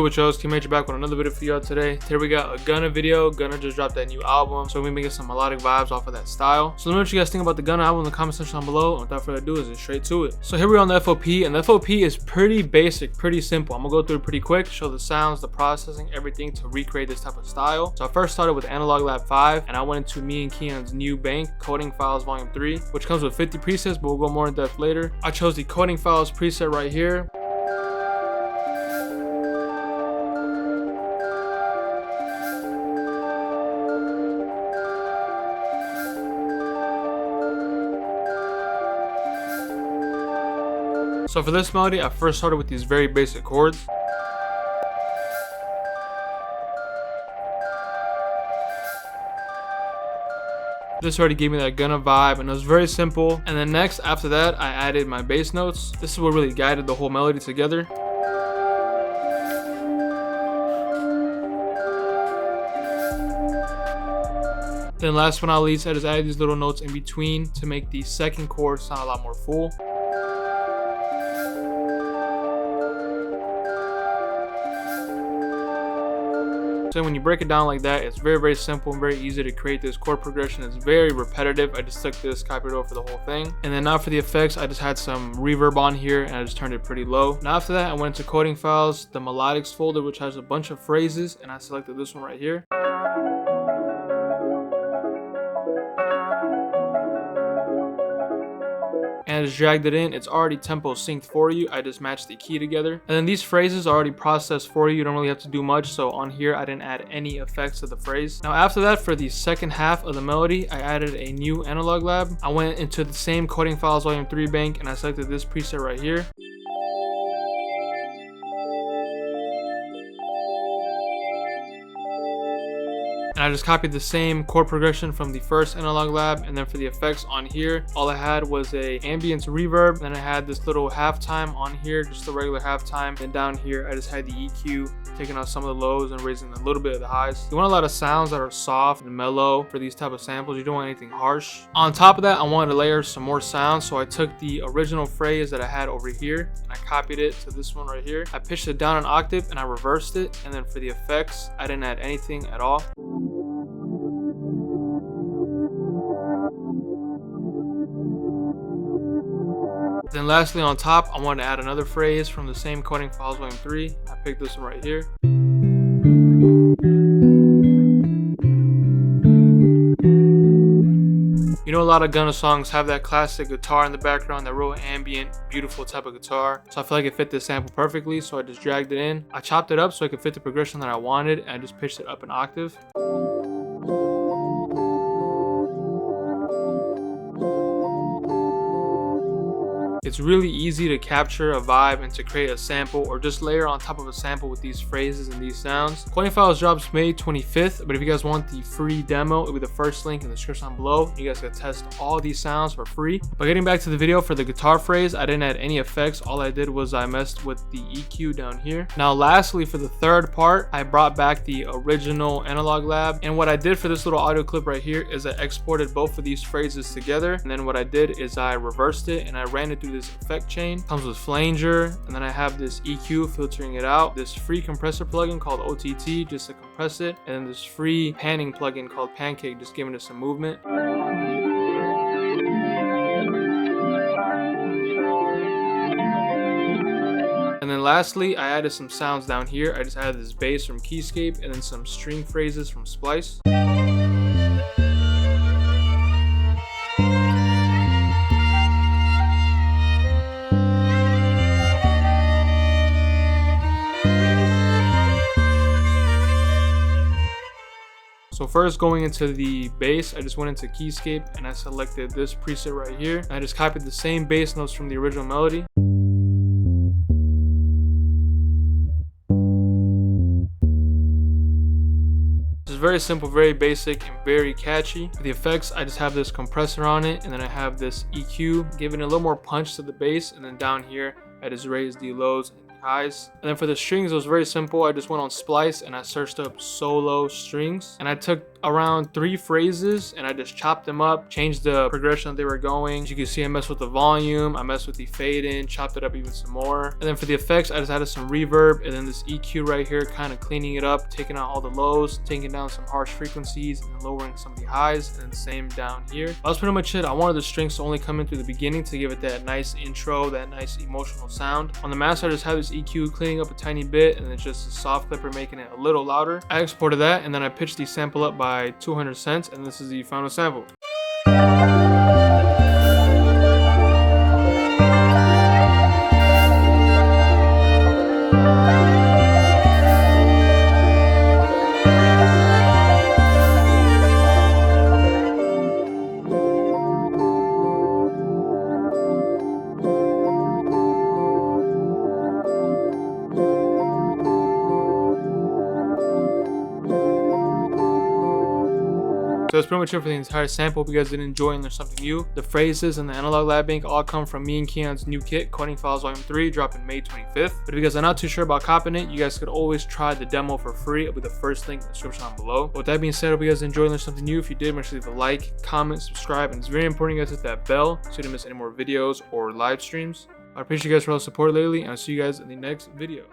with y'all? It's Keymajor back with another video for y'all today. Today we got a Gunna video. Gunna just dropped that new album, so we're gonna get some melodic vibes off of that style. So let me know what you guys think about the Gunna album in the comment section down below. And without further ado, let's get straight to it. So here we are on the FOP, and the FOP is pretty basic, pretty simple. I'm gonna go through it pretty quick, show the sounds, the processing, everything to recreate this type of style. So I first started with Analog Lab 5, and I went into me and Keon's new bank, Coding Files Volume 3, which comes with 50 presets, but we'll go more in depth later. I chose the Coding Files preset right here. So for this melody, I first started with these very basic chords. This already gave me that Gunna vibe, and it was very simple. And then next, after that, I added my bass notes. This is what really guided the whole melody together. Then last but not least, I just added these little notes in between to make the second chord sound a lot more full. So when you break it down like that, it's very simple and very easy to create this chord progression. It's very repetitive. I just took this, copied it over for the whole thing. And then now for the effects, I just had some reverb on here and I just turned it pretty low. Now after that, I went into Coding Files, the melodics folder, which has a bunch of phrases, and I selected this one right here. And I just dragged it in. It's already tempo synced for you. I just matched the key together. And then these phrases are already processed for you. You don't really have to do much. So on here, I didn't add any effects to the phrase. Now after that, for the second half of the melody, I added a new Analog Lab. I went into the same Coding Files Volume 3 bank and I selected this preset right here. And I just copied the same chord progression from the first Analog Lab, and then for the effects on here, all I had was a ambient reverb. Then I had this little halftime on here, just a regular halftime. And down here, I just had the EQ, taking out some of the lows and raising a little bit of the highs. You want a lot of sounds that are soft and mellow for these type of samples. You don't want anything harsh. On top of that, I wanted to layer some more sounds, so I took the original phrase that I had over here and I copied it to this one right here. I pitched it down an octave and I reversed it. And then for the effects, I didn't add anything at all. Then lastly on top, I wanted to add another phrase from the same Coding Files Volume 3. I picked this one right here. You know, a lot of Gunna songs have that classic guitar in the background, that real ambient, beautiful type of guitar. So I feel like it fit this sample perfectly, so I just dragged it in. I chopped it up so I could fit the progression that I wanted, and I just pitched it up an octave. It's really easy to capture a vibe and to create a sample or just layer on top of a sample with these phrases and these sounds. Coding Files drops May 25th, but if you guys want the free demo, it'll be the first link in the description down below. You guys can test all these sounds for free. But getting back to the video, for the guitar phrase, I didn't add any effects. All I did was I messed with the EQ down here. Now lastly, for the third part, I brought back the original Analog Lab. And what I did for this little audio clip right here is I exported both of these phrases together. And then what I did is I reversed it and I ran it through this effect chain. Comes with flanger, and then I have this EQ filtering it out, this free compressor plugin called OTT just to compress it, and then this free panning plugin called Pancake just giving it some movement. And then lastly, I added some sounds down here. I just added this bass from Keyscape and then some string phrases from Splice. So first, going into the bass, I just went into Keyscape and I selected this preset right here. I just copied the same bass notes from the original melody. It's very simple, very basic, and very catchy. For the effects, I just have this compressor on it, and then I have this EQ, giving it a little more punch to the bass, and then down here, I just raised the lows and highs. And then for the strings, it was very simple. I just went on Splice and I searched up solo strings, and I took around 3 phrases and I just chopped them up, changed the progression that they were going. As you can see, I messed with the volume, I messed with the fade in, chopped it up even some more. And then for the effects, I just added some reverb and then this EQ right here, kind of cleaning it up, taking out all the lows, taking down some harsh frequencies and lowering some of the highs, and then same down here. That was pretty much it. I wanted the strings to only come in through the beginning to give it that nice intro, that nice emotional sound. On the master, I just have this EQ cleaning up a tiny bit and it's just a soft clipper making it a little louder. I exported that and then I pitched the sample up by 200 cents, and this is the final sample. So that's pretty much it for the entire sample. Hope you guys did enjoy and learn something new. The phrases and the analog lab bank all come from me and Keon's new kit, Coding Files Volume 3, dropping May 25th. But if you guys are not too sure about copying it, you guys could always try the demo for free. It'll be the first link in the description down below. But with that being said, hope you guys enjoyed and learned something new. If you did, make sure to leave a like, comment, subscribe, and it's very important you guys hit that bell so you don't miss any more videos or live streams. I appreciate you guys for all the support lately, and I'll see you guys in the next video.